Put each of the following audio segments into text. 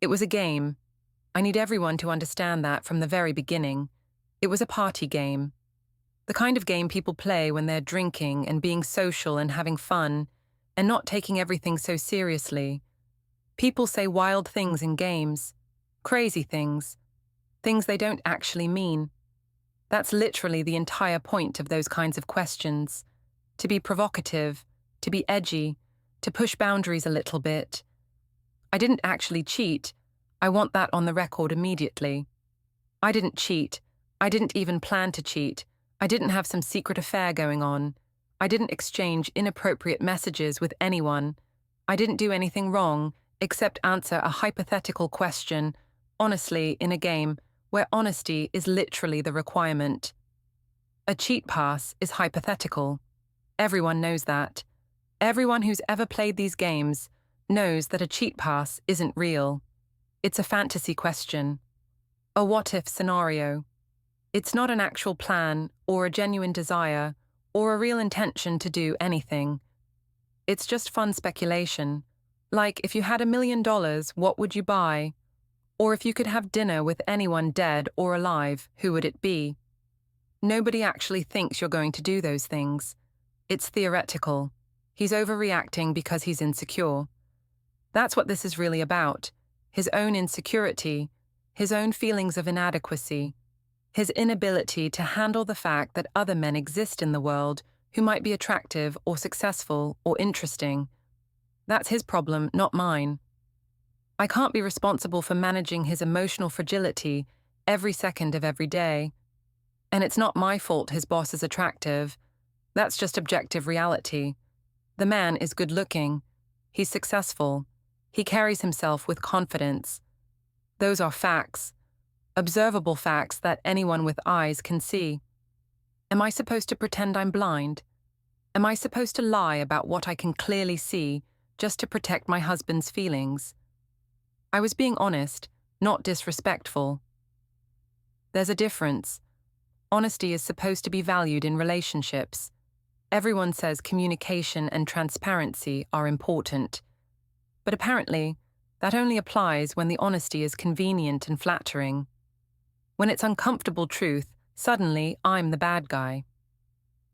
It was a game. I need everyone to understand that from the very beginning. It was a party game. The kind of game people play when they're drinking and being social and having fun, and not taking everything so seriously. People say wild things in games, crazy things, things they don't actually mean. That's literally the entire point of those kinds of questions. To be provocative, to be edgy, to push boundaries a little bit. I didn't actually cheat. I want that on the record immediately. I didn't cheat. I didn't even plan to cheat. I didn't have some secret affair going on. I didn't exchange inappropriate messages with anyone. I didn't do anything wrong except answer a hypothetical question, honestly, in a game where honesty is literally the requirement. A cheat pass is hypothetical. Everyone knows that. Everyone who's ever played these games knows that a cheat pass isn't real. It's a fantasy question. A what-if scenario. It's not an actual plan or a genuine desire or a real intention to do anything. It's just fun speculation. Like, if you had $1 million, what would you buy? Or if you could have dinner with anyone dead or alive, who would it be? Nobody actually thinks you're going to do those things. It's theoretical. He's overreacting because he's insecure. That's what this is really about. His own insecurity, his own feelings of inadequacy, his inability to handle the fact that other men exist in the world who might be attractive or successful or interesting. That's his problem, not mine. I can't be responsible for managing his emotional fragility every second of every day. And it's not my fault his boss is attractive. That's just objective reality. The man is good-looking. He's successful. He carries himself with confidence. Those are facts, observable facts that anyone with eyes can see. Am I supposed to pretend I'm blind? Am I supposed to lie about what I can clearly see just to protect my husband's feelings? I was being honest, not disrespectful. There's a difference. Honesty is supposed to be valued in relationships. Everyone says communication and transparency are important. But apparently, that only applies when the honesty is convenient and flattering. When it's uncomfortable truth, suddenly I'm the bad guy.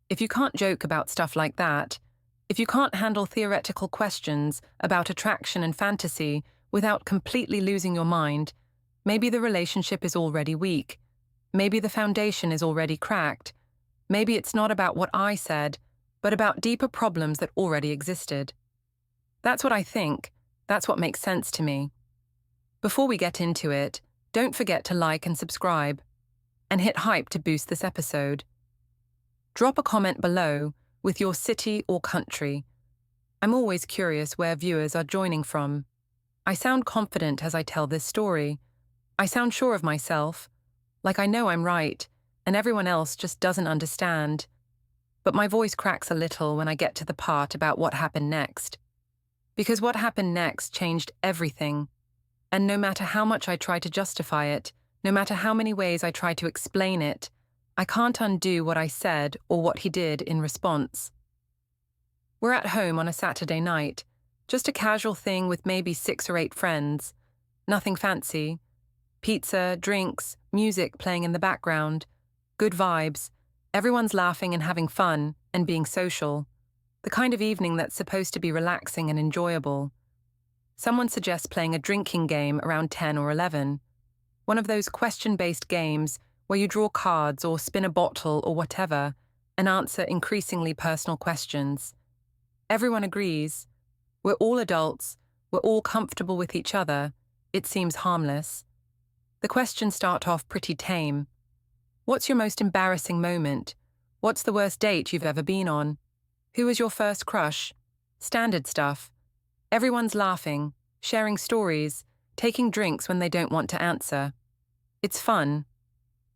If you can't joke about stuff like that, if you can't handle theoretical questions about attraction and fantasy without completely losing your mind, maybe the relationship is already weak. Maybe the foundation is already cracked. Maybe it's not about what I said, but about deeper problems that already existed. That's what I think. That's what makes sense to me. Before we get into it, don't forget to like and subscribe, and hit hype to boost this episode. Drop a comment below with your city or country. I'm always curious where viewers are joining from. I sound confident as I tell this story. I sound sure of myself, like I know I'm right, and everyone else just doesn't understand. But my voice cracks a little when I get to the part about what happened next. Because what happened next changed everything. And no matter how much I try to justify it, no matter how many ways I try to explain it, I can't undo what I said or what he did in response. We're at home on a Saturday night, just a casual thing with maybe 6 or 8 friends. Nothing fancy. Pizza, drinks, music playing in the background. Good vibes. Everyone's laughing and having fun and being social. The kind of evening that's supposed to be relaxing and enjoyable. Someone suggests playing a drinking game around 10 or 11. One of those question-based games where you draw cards or spin a bottle or whatever and answer increasingly personal questions. Everyone agrees. We're all adults. We're all comfortable with each other. It seems harmless. The questions start off pretty tame. What's your most embarrassing moment? What's the worst date you've ever been on? Who was your first crush? Standard stuff. Everyone's laughing, sharing stories, taking drinks when they don't want to answer. It's fun.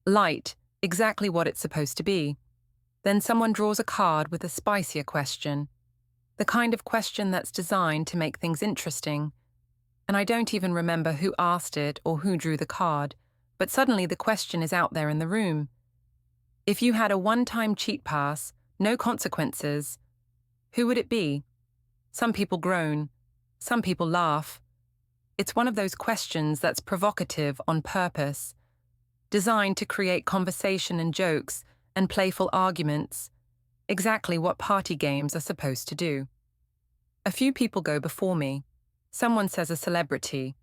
Light, exactly what it's supposed to be. Then someone draws a card with a spicier question. The kind of question that's designed to make things interesting. And I don't even remember who asked it or who drew the card, but suddenly the question is out there in the room. If you had a one-time cheat pass, no consequences, who would it be? Some people groan. Some people laugh. It's one of those questions that's provocative on purpose, designed to create conversation and jokes and playful arguments, exactly what party games are supposed to do. A few people go before me. Someone says a celebrity.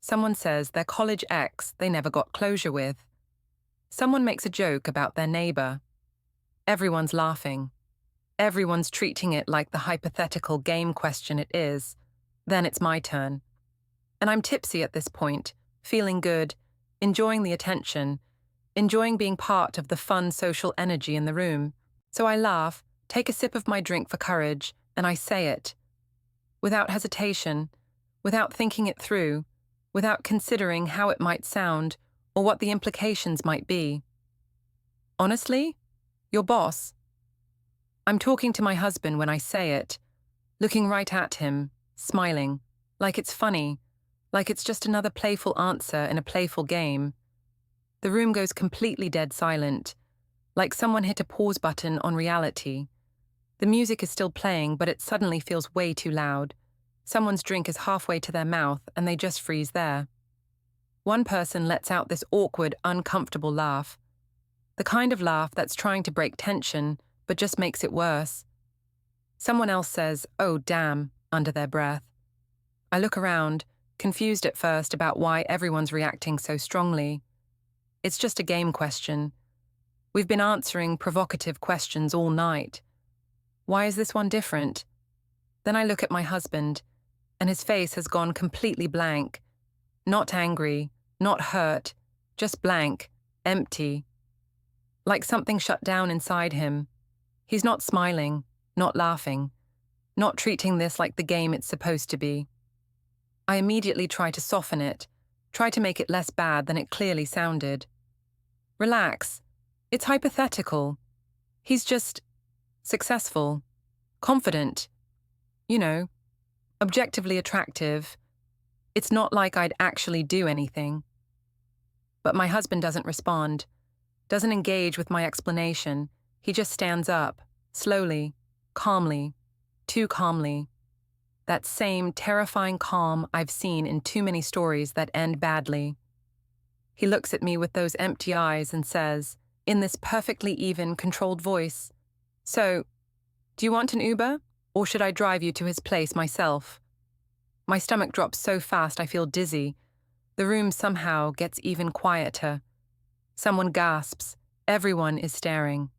Someone says their college ex they never got closure with. Someone makes a joke about their neighbor. Everyone's laughing. Everyone's treating it like the hypothetical game question it is. Then it's my turn. And I'm tipsy at this point, feeling good, enjoying the attention, enjoying being part of the fun social energy in the room. So I laugh, take a sip of my drink for courage, and I say it. Without hesitation, without thinking it through, without considering how it might sound or what the implications might be. Honestly, your boss. I'm talking to my husband when I say it, looking right at him, smiling, like it's funny, like it's just another playful answer in a playful game. The room goes completely dead silent, like someone hit a pause button on reality. The music is still playing, but it suddenly feels way too loud. Someone's drink is halfway to their mouth, and they just freeze there. One person lets out this awkward, uncomfortable laugh. The kind of laugh that's trying to break tension, but just makes it worse. Someone else says, "Oh, damn," under their breath. I look around, confused at first about why everyone's reacting so strongly. It's just a game question. We've been answering provocative questions all night. Why is this one different? Then I look at my husband, and his face has gone completely blank. Not angry, not hurt, just blank, empty. Like something shut down inside him. He's not smiling, not laughing, not treating this like the game it's supposed to be. I immediately try to soften it, try to make it less bad than it clearly sounded. Relax. It's hypothetical. He's just successful, confident, objectively attractive. It's not like I'd actually do anything. But my husband doesn't respond, doesn't engage with my explanation. He just stands up, slowly, calmly, too calmly. That same terrifying calm I've seen in too many stories that end badly. He looks at me with those empty eyes and says, in this perfectly even, controlled voice, "So, do you want an Uber, or should I drive you to his place myself?" My stomach drops so fast I feel dizzy. The room somehow gets even quieter. Someone gasps. Everyone is staring.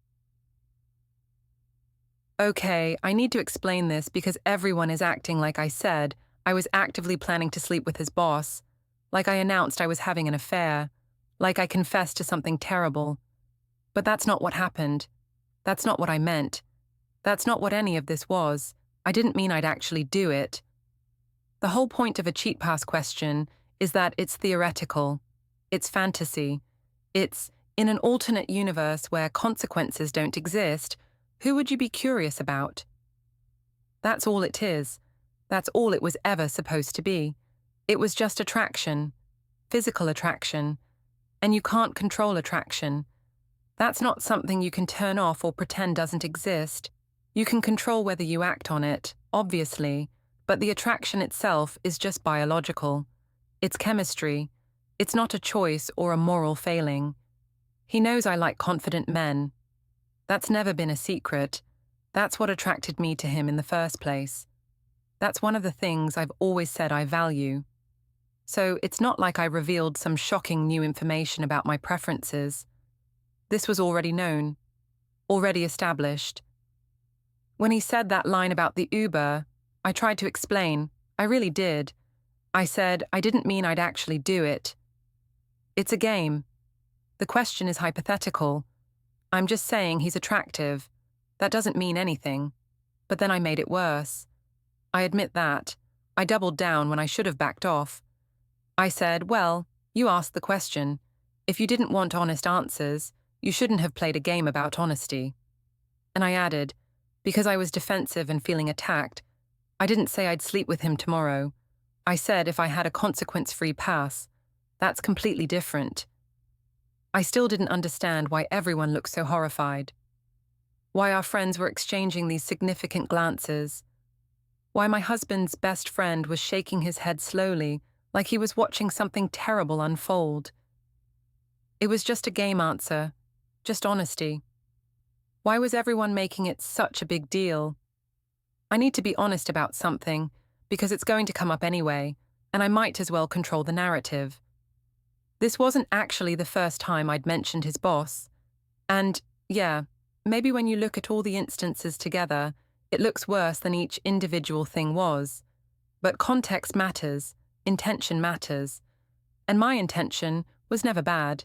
Okay, I need to explain this because everyone is acting like I said I was actively planning to sleep with his boss, like I announced I was having an affair, like I confessed to something terrible. But that's not what happened. That's not what I meant. That's not what any of this was. I didn't mean I'd actually do it. The whole point of a cheat pass question is that it's theoretical. It's fantasy. It's, in an alternate universe where consequences don't exist, who would you be curious about? That's all it is. That's all it was ever supposed to be. It was just attraction. Physical attraction. And you can't control attraction. That's not something you can turn off or pretend doesn't exist. You can control whether you act on it, obviously, but the attraction itself is just biological. It's chemistry. It's not a choice or a moral failing. He knows I like confident men. That's never been a secret. That's what attracted me to him in the first place. That's one of the things I've always said I value. So it's not like I revealed some shocking new information about my preferences. This was already known, already established. When he said that line about the Uber, I tried to explain. I really did. I said I didn't mean I'd actually do it. It's a game. The question is hypothetical. I'm just saying he's attractive. That doesn't mean anything. But then I made it worse. I admit that. I doubled down when I should have backed off. I said, well, you asked the question. If you didn't want honest answers, you shouldn't have played a game about honesty. And I added, because I was defensive and feeling attacked, I didn't say I'd sleep with him tomorrow. I said if I had a consequence-free pass. That's completely different. I still didn't understand why everyone looked so horrified. Why our friends were exchanging these significant glances. Why my husband's best friend was shaking his head slowly, like he was watching something terrible unfold. It was just a game answer, just honesty. Why was everyone making it such a big deal? I need to be honest about something, because it's going to come up anyway, and I might as well control the narrative. This wasn't actually the first time I'd mentioned his boss. And, yeah, maybe when you look at all the instances together, it looks worse than each individual thing was. But context matters, intention matters. And my intention was never bad.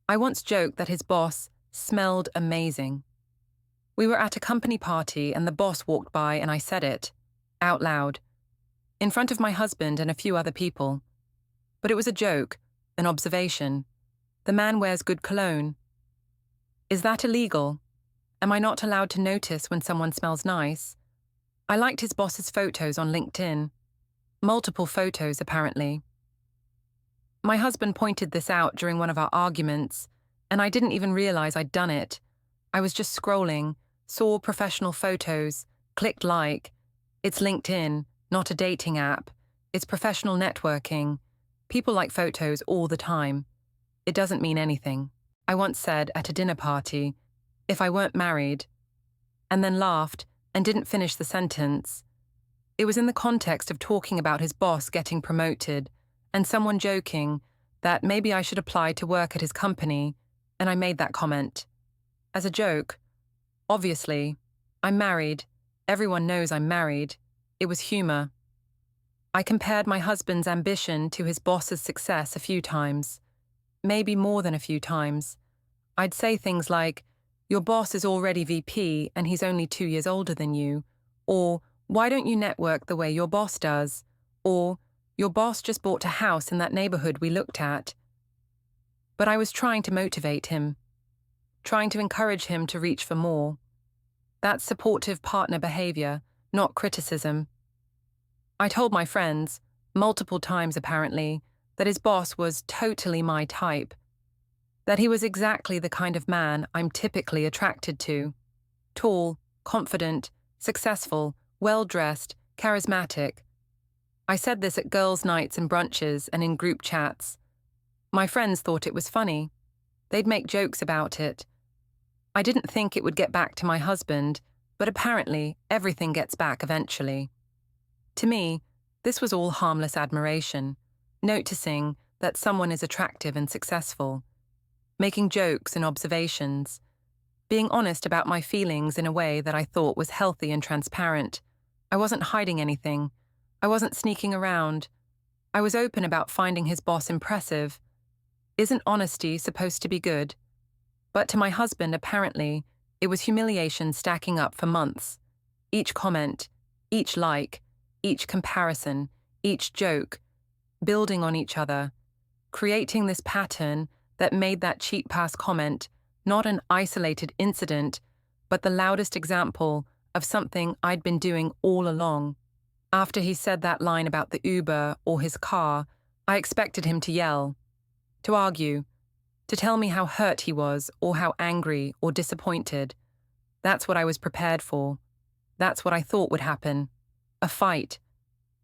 I once joked that his boss smelled amazing. We were at a company party and the boss walked by and I said it, out loud, in front of my husband and a few other people. But it was a joke, an observation. The man wears good cologne. Is that illegal? Am I not allowed to notice when someone smells nice? I liked his boss's photos on LinkedIn. Multiple photos, apparently. My husband pointed this out during one of our arguments, and I didn't even realize I'd done it. I was just scrolling, saw professional photos, clicked like. It's LinkedIn, not a dating app. It's professional networking. People like photos all the time. It doesn't mean anything. I once said at a dinner party, if I weren't married, and then laughed and didn't finish the sentence. It was in the context of talking about his boss getting promoted, and someone joking that maybe I should apply to work at his company, and I made that comment. As a joke. Obviously, I'm married. Everyone knows I'm married. It was humor. I compared my husband's ambition to his boss's success a few times. Maybe more than a few times. I'd say things like, your boss is already VP and he's only 2 years older than you, or why don't you network the way your boss does, or your boss just bought a house in that neighborhood we looked at. But I was trying to motivate him, trying to encourage him to reach for more. That's supportive partner behavior, not criticism. I told my friends, multiple times apparently, that his boss was totally my type, that he was exactly the kind of man I'm typically attracted to. Tall, confident, successful, well-dressed, charismatic. I said this at girls' nights and brunches and in group chats. My friends thought it was funny. They'd make jokes about it. I didn't think it would get back to my husband, but apparently everything gets back eventually. To me, this was all harmless admiration, noticing that someone is attractive and successful, making jokes and observations, being honest about my feelings in a way that I thought was healthy and transparent. I wasn't hiding anything. I wasn't sneaking around. I was open about finding his boss impressive. Isn't honesty supposed to be good? But to my husband, apparently, it was humiliation stacking up for months. Each comment, each like, each comparison, each joke, building on each other, creating this pattern that made that cheat pass comment not an isolated incident, but the loudest example of something I'd been doing all along. After he said that line about the Uber or his car, I expected him to yell, to argue, to tell me how hurt he was or how angry or disappointed. That's what I was prepared for. That's what I thought would happen. A fight.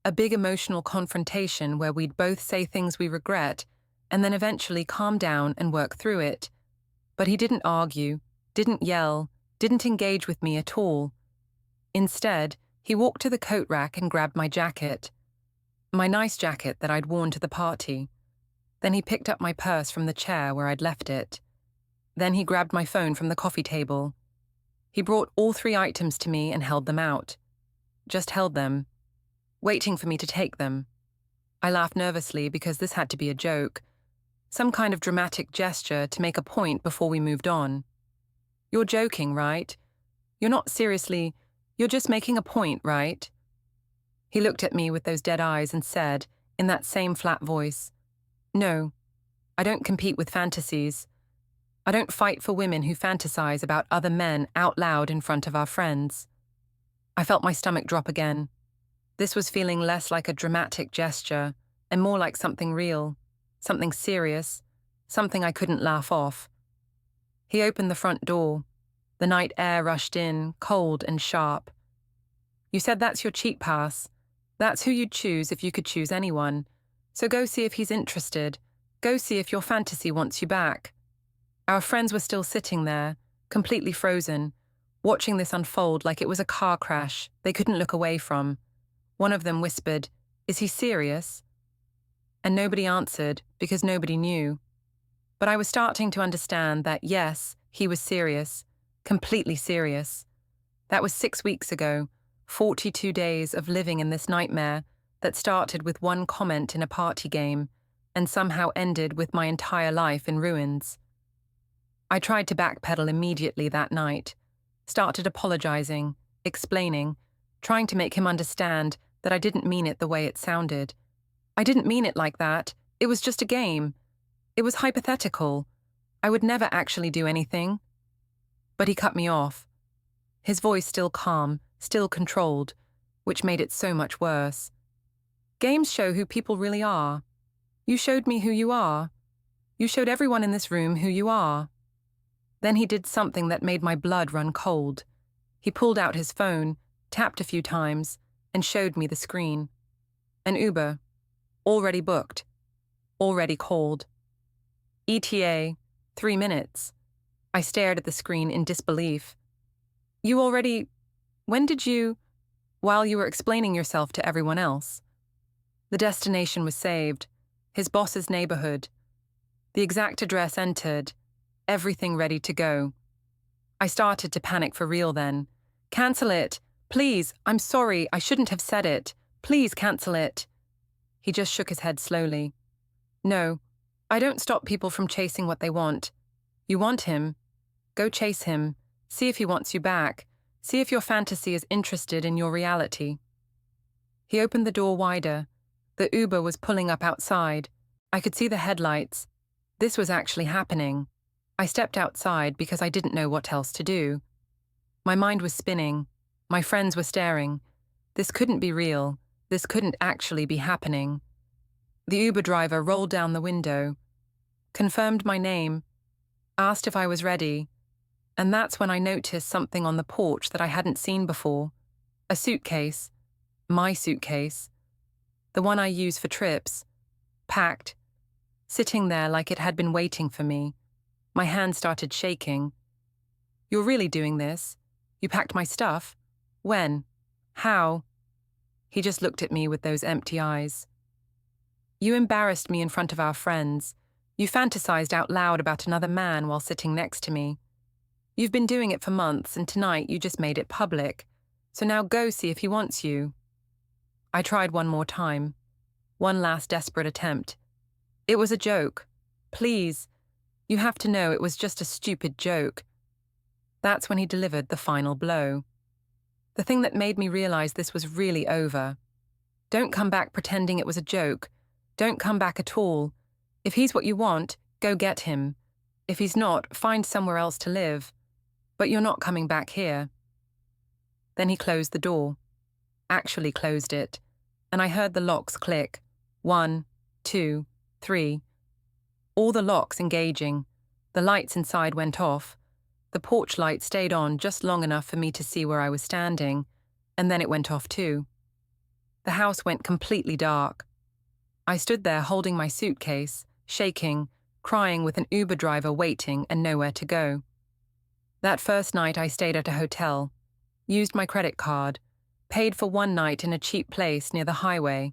A big emotional confrontation where we'd both say things we regret and then eventually calm down and work through it. But he didn't argue, didn't yell, didn't engage with me at all. Instead, he walked to the coat rack and grabbed my jacket. My nice jacket that I'd worn to the party. Then he picked up my purse from the chair where I'd left it. Then he grabbed my phone from the coffee table. He brought all 3 items to me and held them out. Just held them, waiting for me to take them. I laughed nervously because this had to be a joke. Some kind of dramatic gesture to make a point before we moved on. You're joking, right? You're not seriously, you're just making a point, right? He looked at me with those dead eyes and said, in that same flat voice, no, I don't compete with fantasies. I don't fight for women who fantasize about other men out loud in front of our friends. I felt my stomach drop again. This was feeling less like a dramatic gesture and more like something real, something serious, something I couldn't laugh off. He opened the front door. The night air rushed in, cold and sharp. You said that's your cheat pass. That's who you'd choose if you could choose anyone. So go see if he's interested. Go see if your fantasy wants you back. Our friends were still sitting there, completely frozen, watching this unfold like it was a car crash they couldn't look away from. One of them whispered, "Is he serious?" And nobody answered because nobody knew. But I was starting to understand that, yes, he was serious, completely serious. That was 6 weeks ago, 42 days of living in this nightmare that started with one comment in a party game and somehow ended with my entire life in ruins. I tried to backpedal immediately that night, started apologizing, explaining, trying to make him understand that I didn't mean it the way it sounded. I didn't mean it like that. It was just a game. It was hypothetical. I would never actually do anything. But he cut me off. His voice still calm, still controlled, which made it so much worse. Games show who people really are. You showed me who you are. You showed everyone in this room who you are. Then he did something that made my blood run cold. He pulled out his phone, tapped a few times, and showed me the screen. An Uber. Already booked. Already called. ETA, 3 minutes. I stared at the screen in disbelief. You already... When did you... While you were explaining yourself to everyone else. The destination was saved. His boss's neighborhood. The exact address entered. Everything ready to go. I started to panic for real then. Cancel it. Please, I'm sorry, I shouldn't have said it. Please cancel it. He just shook his head slowly. No, I don't stop people from chasing what they want. You want him? Go chase him. See if he wants you back. See if your fantasy is interested in your reality. He opened the door wider. The Uber was pulling up outside. I could see the headlights. This was actually happening. I stepped outside because I didn't know what else to do. My mind was spinning. My friends were staring. This couldn't be real. This couldn't actually be happening. The Uber driver rolled down the window, confirmed my name, asked if I was ready, and that's when I noticed something on the porch that I hadn't seen before. A suitcase. My suitcase. The one I use for trips. Packed. Sitting there like it had been waiting for me. My hand started shaking. You're really doing this? You packed my stuff? When? How? He just looked at me with those empty eyes. You embarrassed me in front of our friends. You fantasized out loud about another man while sitting next to me. You've been doing it for months, and tonight you just made it public. So now go see if he wants you. I tried one more time. One last desperate attempt. It was a joke. Please. You have to know it was just a stupid joke. That's when he delivered the final blow. The thing that made me realize this was really over. Don't come back pretending it was a joke. Don't come back at all. If he's what you want, go get him. If he's not, find somewhere else to live. But you're not coming back here. Then he closed the door. Actually closed it. And I heard the locks click. 1, 2, 3. All the locks engaging. The lights inside went off. The porch light stayed on just long enough for me to see where I was standing, and then it went off too. The house went completely dark. I stood there holding my suitcase, shaking, crying with an Uber driver waiting and nowhere to go. That first night I stayed at a hotel, used my credit card, paid for one night in a cheap place near the highway,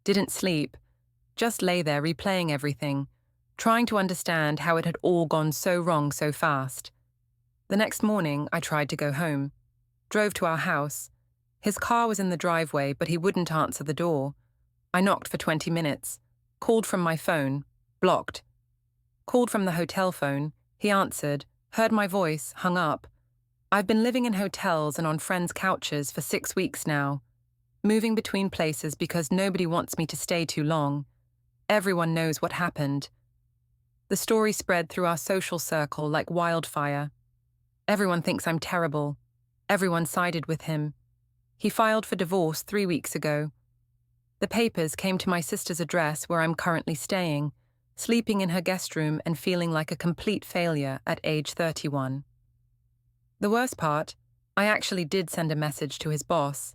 didn't sleep, just lay there replaying everything, trying to understand how it had all gone so wrong so fast. The next morning, I tried to go home. Drove to our house. His car was in the driveway, but he wouldn't answer the door. I knocked for 20 minutes. Called from my phone. Blocked. Called from the hotel phone. He answered, heard my voice, hung up. I've been living in hotels and on friends' couches for 6 weeks now. Moving between places because nobody wants me to stay too long. Everyone knows what happened. The story spread through our social circle like wildfire. Everyone thinks I'm terrible. Everyone sided with him. He filed for divorce 3 weeks ago. The papers came to my sister's address where I'm currently staying, sleeping in her guest room and feeling like a complete failure at age 31. The worst part, I actually did send a message to his boss.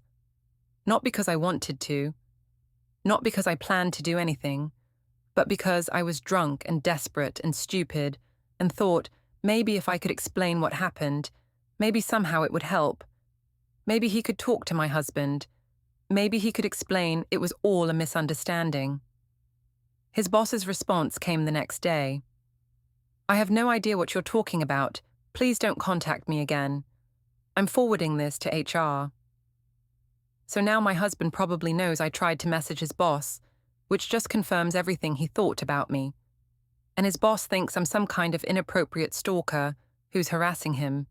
Not because I wanted to. Not because I planned to do anything. but because I was drunk and desperate and stupid and thought maybe if I could explain what happened, maybe somehow it would help. Maybe he could talk to my husband. Maybe he could explain it was all a misunderstanding. His boss's response came the next day. "I have no idea what you're talking about. Please don't contact me again. I'm forwarding this to HR." So now my husband probably knows I tried to message his boss, which just confirms everything he thought about me. And his boss thinks I'm some kind of inappropriate stalker who's harassing him.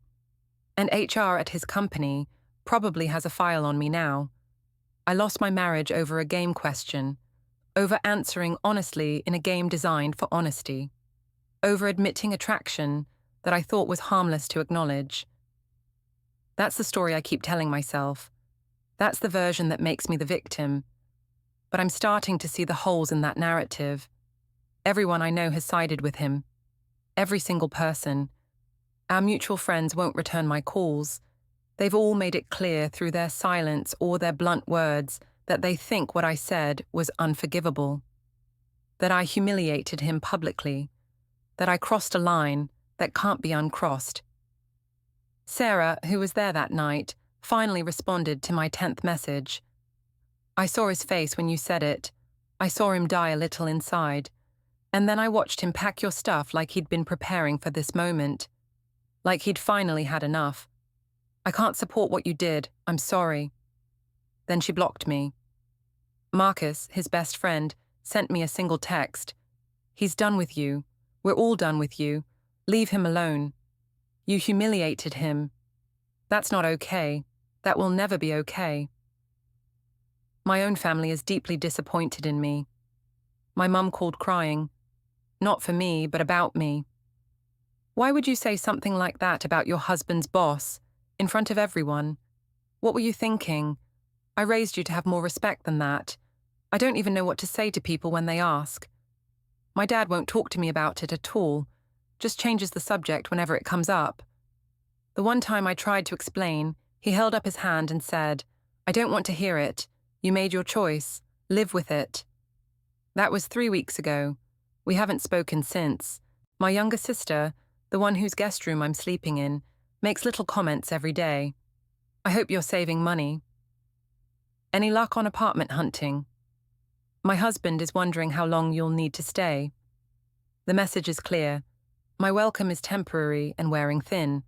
And HR at his company probably has a file on me now. I lost my marriage over a game question, over answering honestly in a game designed for honesty, over admitting attraction that I thought was harmless to acknowledge. That's the story I keep telling myself. That's the version that makes me the victim. But I'm starting to see the holes in that narrative. Everyone I know has sided with him. Every single person. Our mutual friends won't return my calls. They've all made it clear through their silence or their blunt words that they think what I said was unforgivable. That I humiliated him publicly. That I crossed a line that can't be uncrossed. Sarah, who was there that night, finally responded to my 10th message. "I saw his face when you said it. I saw him die a little inside. And then I watched him pack your stuff like he'd been preparing for this moment. Like he'd finally had enough. I can't support what you did. I'm sorry." Then she blocked me. Marcus, his best friend, sent me a single text. "He's done with you. We're all done with you. Leave him alone. You humiliated him. That's not okay. That will never be okay." My own family is deeply disappointed in me. My mum called crying. Not for me, but about me. "Why would you say something like that about your husband's boss, in front of everyone? What were you thinking? I raised you to have more respect than that. I don't even know what to say to people when they ask. My dad won't talk to me about it at all, just changes the subject whenever it comes up. The one time I tried to explain, he held up his hand and said, 'I don't want to hear it. You made your choice. Live with it.' That was 3 weeks ago. We haven't spoken since. My younger sister, the one whose guest room I'm sleeping in, makes little comments every day. 'I hope you're saving money. Any luck on apartment hunting? My husband is wondering how long you'll need to stay.' The message is clear. My welcome is temporary and wearing thin.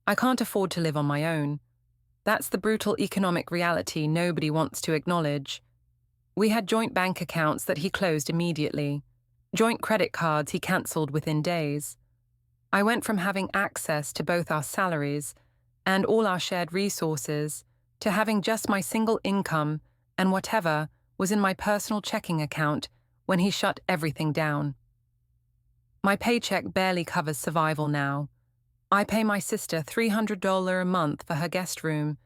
I can't afford to live on my own. That's the brutal economic reality nobody wants to acknowledge. We had joint bank accounts that he closed immediately. Joint credit cards he cancelled within days. I went from having access to both our salaries and all our shared resources to having just my single income and whatever was in my personal checking account when he shut everything down. My paycheck barely covers survival now. I pay my sister $300 a month for her guest room.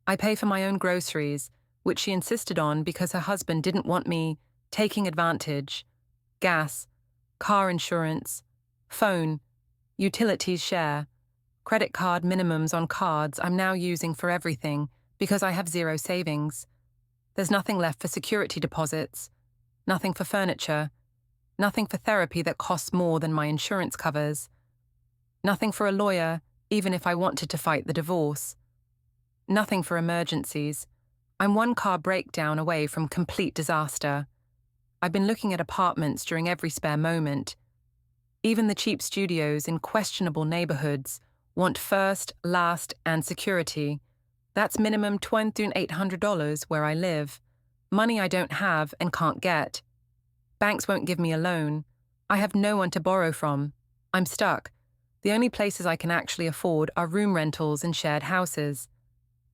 I pay for my own groceries, which she insisted on because her husband didn't want me taking advantage. Gas, car insurance, phone, utilities share, credit card minimums on cards I'm now using for everything because I have zero savings. There's nothing left for security deposits, nothing for furniture, nothing for therapy that costs more than my insurance covers, nothing for a lawyer even if I wanted to fight the divorce, nothing for emergencies. I'm one car breakdown away from complete disaster. I've been looking at apartments during every spare moment. Even the cheap studios in questionable neighborhoods want first, last, and security. That's minimum $2,800 where I live. Money I don't have and can't get. Banks won't give me a loan. I have no one to borrow from. I'm stuck. The only places I can actually afford are room rentals and shared houses.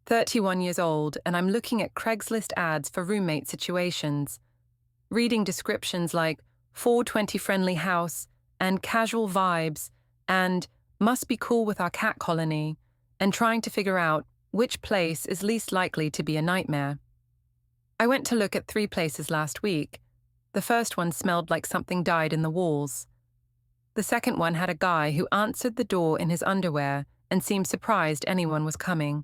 31 years old, and I'm looking at Craigslist ads for roommate situations. Reading descriptions like 420-friendly house and casual vibes and must be cool with our cat colony, and trying to figure out which place is least likely to be a nightmare. I went to look at 3 places last week. The first one smelled like something died in the walls. The second one had a guy who answered the door in his underwear and seemed surprised anyone was coming.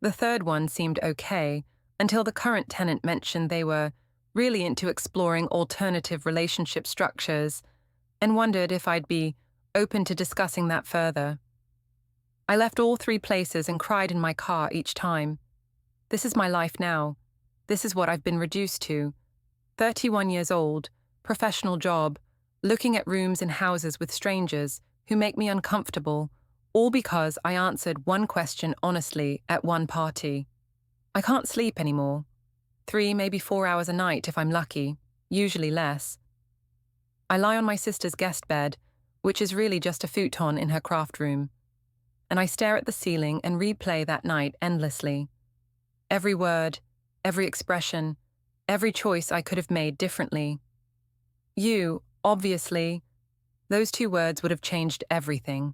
The third one seemed okay until the current tenant mentioned they were really into exploring alternative relationship structures, and wondered if I'd be open to discussing that further. I left all 3 places and cried in my car each time. This is my life now. This is what I've been reduced to. 31 years old, professional job, looking at rooms in houses with strangers who make me uncomfortable, all because I answered one question honestly at one party. I can't sleep anymore. 3, maybe 4 hours a night if I'm lucky, usually less. I lie on my sister's guest bed, which is really just a futon in her craft room, and I stare at the ceiling and replay that night endlessly. Every word, every expression, every choice I could have made differently. You, obviously, those 2 words would have changed everything.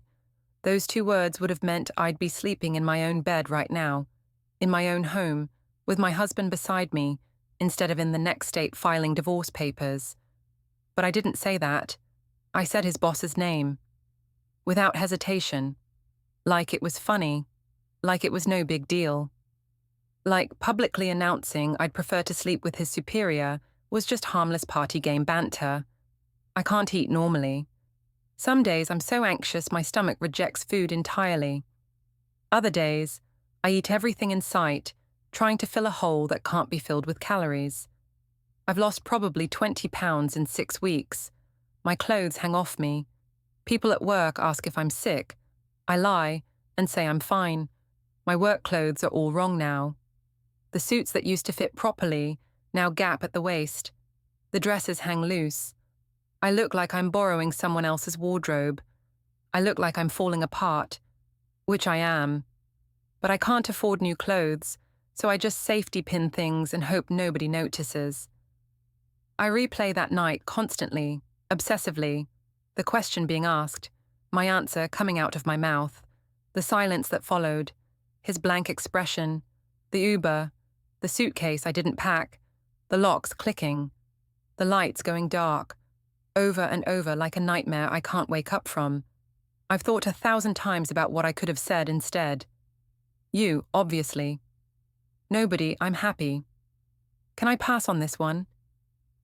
Those 2 words would have meant I'd be sleeping in my own bed right now, in my own home, with my husband beside me, instead of in the next state filing divorce papers. But I didn't say that. I said his boss's name. Without hesitation. Like it was funny. Like it was no big deal. Like publicly announcing I'd prefer to sleep with his superior was just harmless party game banter. I can't eat normally. Some days I'm so anxious my stomach rejects food entirely. Other days, I eat everything in sight, trying to fill a hole that can't be filled with calories. I've lost probably 20 pounds in 6 weeks. My clothes hang off me. People at work ask if I'm sick. I lie and say I'm fine. My work clothes are all wrong now. The suits that used to fit properly now gap at the waist. The dresses hang loose. I look like I'm borrowing someone else's wardrobe. I look like I'm falling apart, which I am. But I can't afford new clothes, so I just safety pin things and hope nobody notices. I replay that night constantly, obsessively, the question being asked, my answer coming out of my mouth, the silence that followed, his blank expression, the Uber, the suitcase I didn't pack, the locks clicking, the lights going dark, over and over like a nightmare I can't wake up from. I've thought 1,000 times about what I could have said instead. You, obviously. Nobody, I'm happy. Can I pass on this one?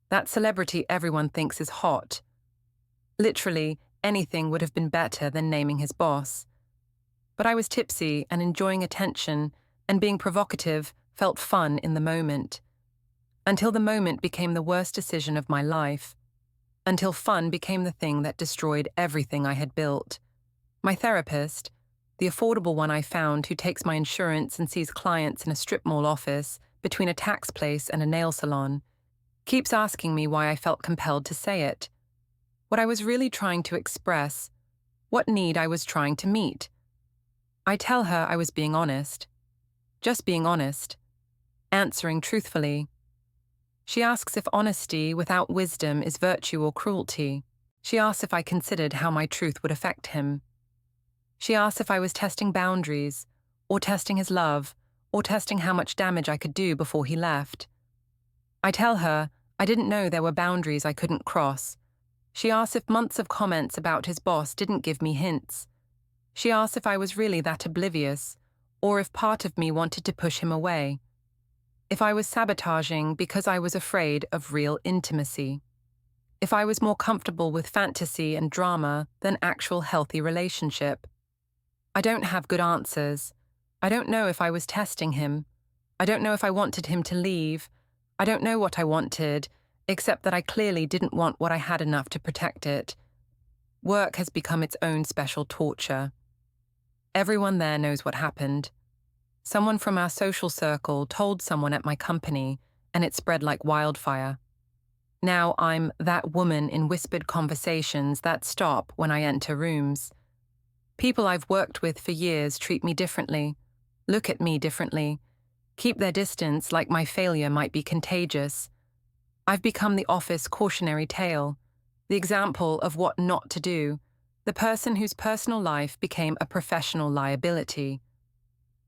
That celebrity everyone thinks is hot. Literally, anything would have been better than naming his boss. But I was tipsy and enjoying attention, and being provocative felt fun in the moment. Until the moment became the worst decision of my life. Until fun became the thing that destroyed everything I had built. My therapist, the affordable one I found who takes my insurance and sees clients in a strip mall office between a tax place and a nail salon, keeps asking me why I felt compelled to say it. What I was really trying to express, what need I was trying to meet. I tell her I was being honest. Just being honest. Answering truthfully. She asks if honesty without wisdom is virtue or cruelty. She asks if I considered how my truth would affect him. She asks if I was testing boundaries, or testing his love, or testing how much damage I could do before he left. I tell her I didn't know there were boundaries I couldn't cross. She asks if months of comments about his boss didn't give me hints. She asks if I was really that oblivious, or if part of me wanted to push him away. If I was sabotaging because I was afraid of real intimacy. If I was more comfortable with fantasy and drama than actual healthy relationship. I don't have good answers. I don't know if I was testing him. I don't know if I wanted him to leave. I don't know what I wanted, except that I clearly didn't want what I had enough to protect it. Work has become its own special torture. Everyone there knows what happened. Someone from our social circle told someone at my company, and it spread like wildfire. Now I'm that woman in whispered conversations that stop when I enter rooms. People I've worked with for years treat me differently, look at me differently, keep their distance like my failure might be contagious. I've become the office cautionary tale, the example of what not to do, the person whose personal life became a professional liability.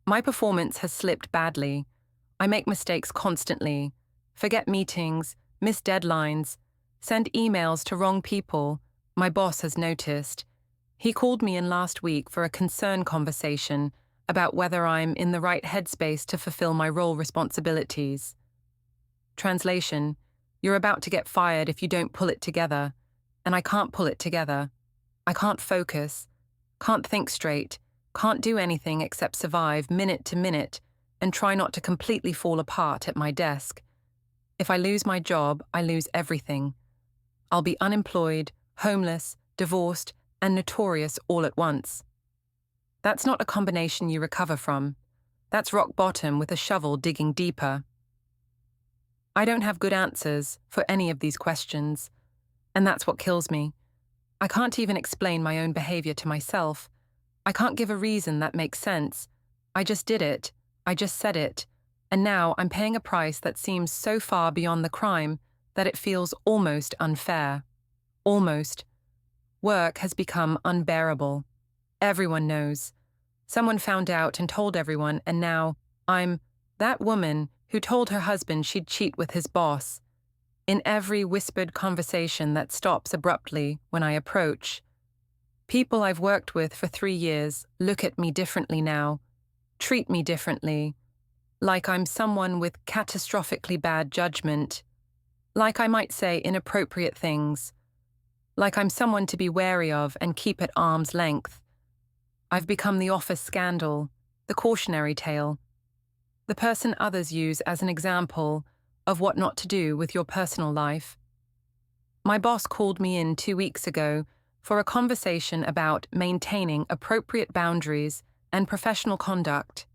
My performance has slipped badly. I make mistakes constantly, forget meetings, miss deadlines, send emails to wrong people. My boss has noticed. He called me in last week for a concern conversation about whether I'm in the right headspace to fulfill my role responsibilities. Translation: You're about to get fired if you don't pull it together. And I can't pull it together. I can't focus, can't think straight, can't do anything except survive minute to minute and try not to completely fall apart at my desk. If I lose my job, I lose everything. I'll be unemployed, homeless, divorced, and notorious all at once. That's not a combination you recover from. That's rock bottom with a shovel digging deeper. I don't have good answers for any of these questions, and that's what kills me. I can't even explain my own behavior to myself. I can't give a reason that makes sense. I just did it. I just said it. And now I'm paying a price that seems so far beyond the crime that it feels almost unfair. Almost. Work has become unbearable. Everyone knows. Someone found out and told everyone, and now I'm that woman who told her husband she'd cheat with his boss. In every whispered conversation that stops abruptly when I approach. People I've worked with for 3 years look at me differently now, treat me differently, like I'm someone with catastrophically bad judgment, like I might say inappropriate things, like I'm someone to be wary of and keep at arm's length. I've become the office scandal, the cautionary tale, the person others use as an example of what not to do with your personal life. My boss called me in 2 weeks ago for a conversation about maintaining appropriate boundaries and professional conduct,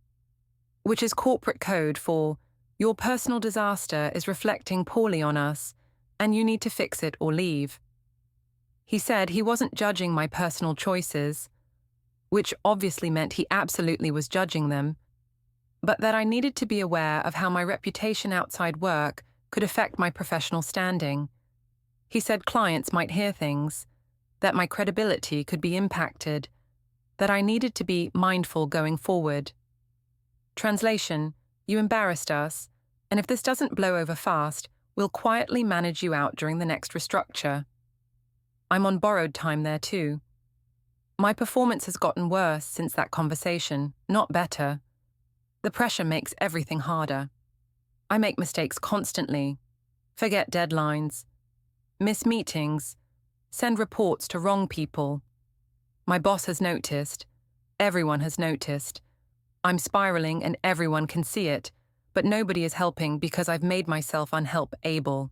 which is corporate code for your personal disaster is reflecting poorly on us and you need to fix it or leave. He said he wasn't judging my personal choices, which obviously meant he absolutely was judging them, but that I needed to be aware of how my reputation outside work could affect my professional standing. He said clients might hear things, that my credibility could be impacted, that I needed to be mindful going forward. Translation, you embarrassed us, and if this doesn't blow over fast, we'll quietly manage you out during the next restructure. I'm on borrowed time there too. My performance has gotten worse since that conversation, not better. The pressure makes everything harder. I make mistakes constantly, forget deadlines, miss meetings, send reports to wrong people. My boss has noticed. Everyone has noticed. I'm spiraling and everyone can see it, but nobody is helping because I've made myself unhelp-able.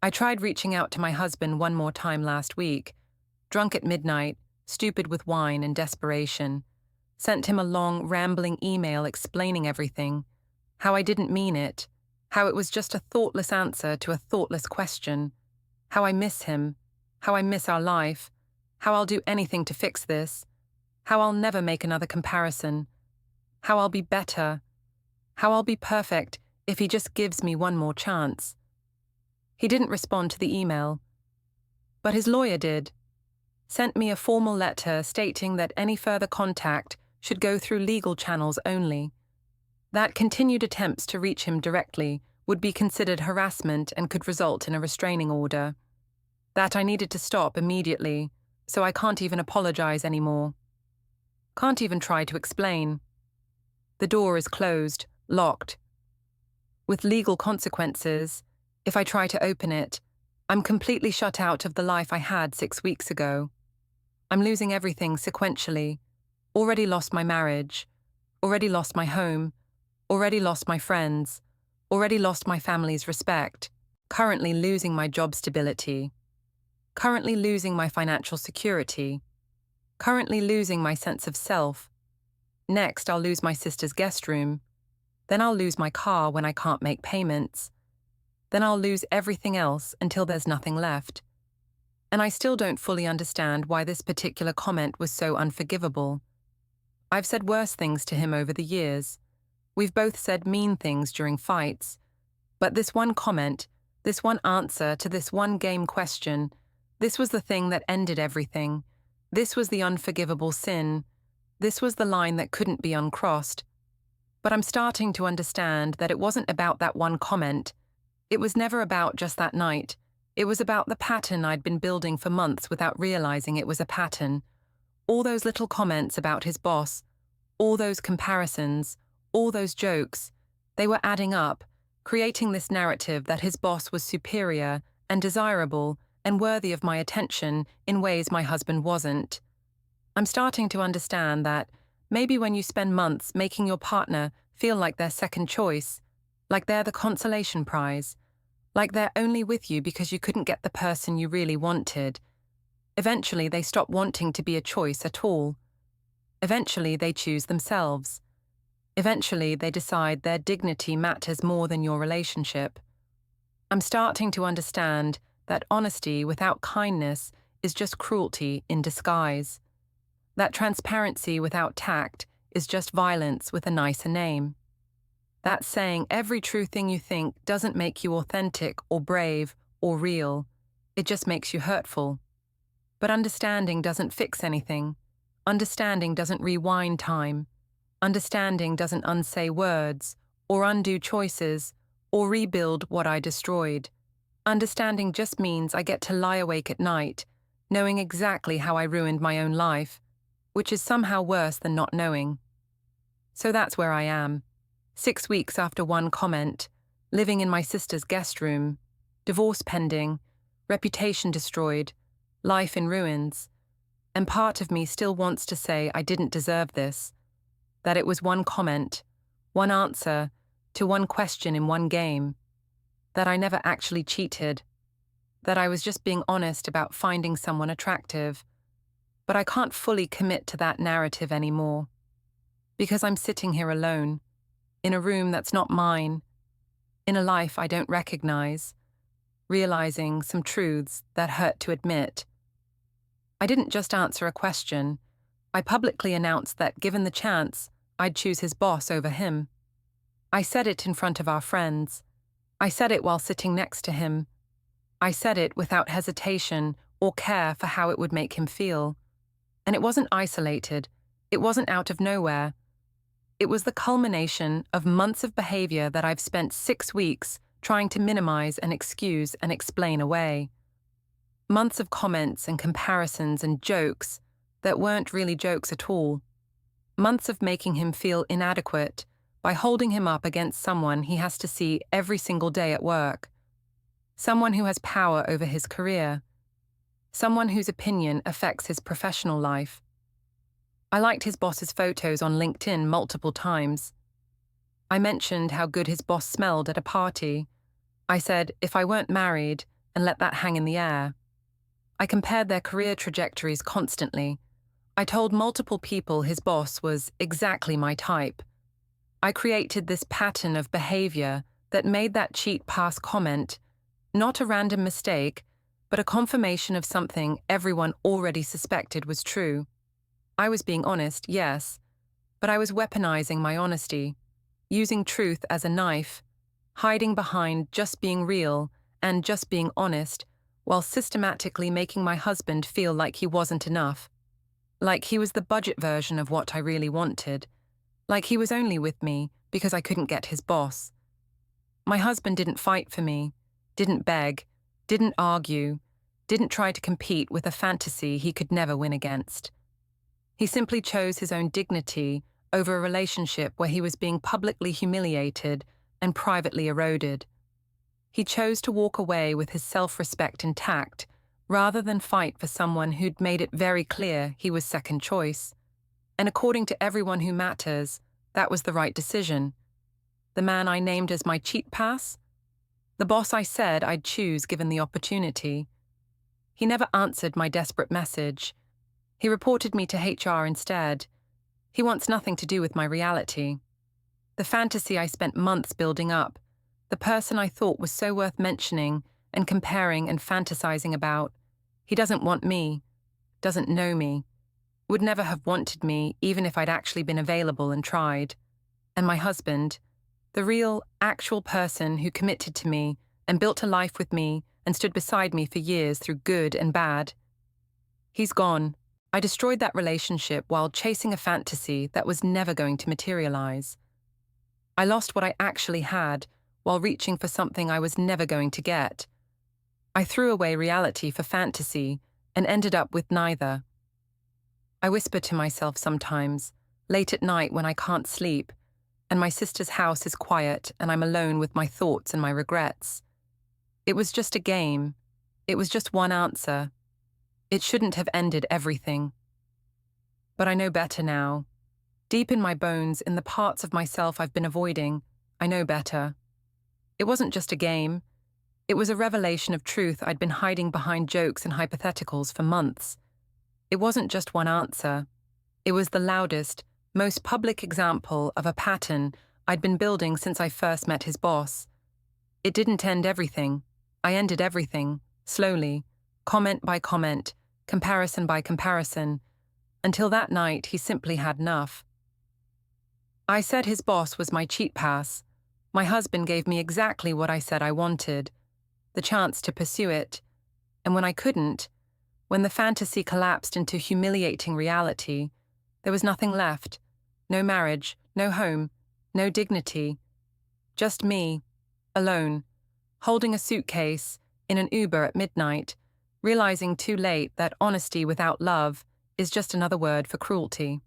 I tried reaching out to my husband one more time last week, drunk at midnight, stupid with wine and desperation. Sent him a long, rambling email explaining everything, how I didn't mean it, how it was just a thoughtless answer to a thoughtless question, how I miss him, how I miss our life, how I'll do anything to fix this, how I'll never make another comparison, how I'll be better, how I'll be perfect if he just gives me one more chance. He didn't respond to the email, but his lawyer did. Sent me a formal letter stating that any further contact should go through legal channels only. That continued attempts to reach him directly would be considered harassment and could result in a restraining order. That I needed to stop immediately, so I can't even apologize anymore. Can't even try to explain. The door is closed, locked. With legal consequences, if I try to open it, I'm completely shut out of the life I had 6 weeks ago. I'm losing everything sequentially. Already lost my marriage. Already lost my home. Already lost my friends. Already lost my family's respect. Currently losing my job stability. Currently losing my financial security. Currently losing my sense of self. Next, I'll lose my sister's guest room. Then I'll lose my car when I can't make payments. Then I'll lose everything else until there's nothing left. And I still don't fully understand why this particular comment was so unforgivable. I've said worse things to him over the years. We've both said mean things during fights. But this one comment, this one answer to this one game question, this was the thing that ended everything. This was the unforgivable sin. This was the line that couldn't be uncrossed. But I'm starting to understand that it wasn't about that one comment. It was never about just that night. It was about the pattern I'd been building for months without realizing it was a pattern. All those little comments about his boss, all those comparisons, all those jokes, they were adding up, creating this narrative that his boss was superior and desirable and worthy of my attention in ways my husband wasn't. I'm starting to understand that maybe when you spend months making your partner feel like their second choice, like they're the consolation prize, like they're only with you because you couldn't get the person you really wanted, eventually they stop wanting to be a choice at all. Eventually they choose themselves. Eventually they decide their dignity matters more than your relationship. I'm starting to understand that honesty without kindness is just cruelty in disguise. That transparency without tact is just violence with a nicer name. That saying every true thing you think doesn't make you authentic or brave or real. It just makes you hurtful. But understanding doesn't fix anything. Understanding doesn't rewind time. Understanding doesn't unsay words, or undo choices, or rebuild what I destroyed. Understanding just means I get to lie awake at night, knowing exactly how I ruined my own life, which is somehow worse than not knowing. So that's where I am, 6 weeks after one comment, living in my sister's guest room, divorce pending, reputation destroyed, life in ruins, and part of me still wants to say I didn't deserve this, that it was one comment, one answer to one question in one game, that I never actually cheated, that I was just being honest about finding someone attractive. But I can't fully commit to that narrative anymore, because I'm sitting here alone, in a room that's not mine, in a life I don't recognize, realizing some truths that hurt to admit. I didn't just answer a question. I publicly announced that, given the chance, I'd choose his boss over him. I said it in front of our friends. I said it while sitting next to him. I said it without hesitation or care for how it would make him feel. And it wasn't isolated. It wasn't out of nowhere. It was the culmination of months of behavior that I've spent 6 weeks trying to minimize and excuse and explain away. Months of comments and comparisons and jokes that weren't really jokes at all. Months of making him feel inadequate by holding him up against someone he has to see every single day at work. Someone who has power over his career. Someone whose opinion affects his professional life. I liked his boss's photos on LinkedIn multiple times. I mentioned how good his boss smelled at a party. I said if I weren't married, and let that hang in the air. I compared their career trajectories constantly. I told multiple people his boss was exactly my type. I created this pattern of behavior that made that cheat pass comment not a random mistake, but a confirmation of something everyone already suspected was true. I was being honest, yes, but I was weaponizing my honesty, using truth as a knife, hiding behind just being real and just being honest, while systematically making my husband feel like he wasn't enough, like he was the budget version of what I really wanted, like he was only with me because I couldn't get his boss. My husband didn't fight for me, didn't beg, didn't argue, didn't try to compete with a fantasy he could never win against. He simply chose his own dignity over a relationship where he was being publicly humiliated and privately eroded. He chose to walk away with his self-respect intact, rather than fight for someone who'd made it very clear he was second choice. And according to everyone who matters, that was the right decision. The man I named as my cheat pass? The boss I said I'd choose given the opportunity. He never answered my desperate message. He reported me to HR instead. He wants nothing to do with my reality. The fantasy I spent months building up, the person I thought was so worth mentioning and comparing and fantasizing about, he doesn't want me, doesn't know me, would never have wanted me even if I'd actually been available and tried. And my husband, the real, actual person who committed to me and built a life with me and stood beside me for years through good and bad. He's gone. I destroyed that relationship while chasing a fantasy that was never going to materialize. I lost what I actually had while reaching for something I was never going to get. I threw away reality for fantasy and ended up with neither. I whisper to myself sometimes, late at night when I can't sleep, and my sister's house is quiet and I'm alone with my thoughts and my regrets. It was just a game. It was just one answer. It shouldn't have ended everything. But I know better now. Deep in my bones, in the parts of myself I've been avoiding, I know better. It wasn't just a game. It was a revelation of truth I'd been hiding behind jokes and hypotheticals for months. It wasn't just one answer. It was the loudest, most public example of a pattern I'd been building since I first met his boss. It didn't end everything. I ended everything, slowly, comment by comment, comparison by comparison, until that night he simply had enough. I said his boss was my cheat pass. My husband gave me exactly what I said I wanted, the chance to pursue it, and when I couldn't, when the fantasy collapsed into humiliating reality, there was nothing left. No marriage, no home, no dignity. Just me, alone, holding a suitcase, in an Uber at midnight, realizing too late that honesty without love is just another word for cruelty.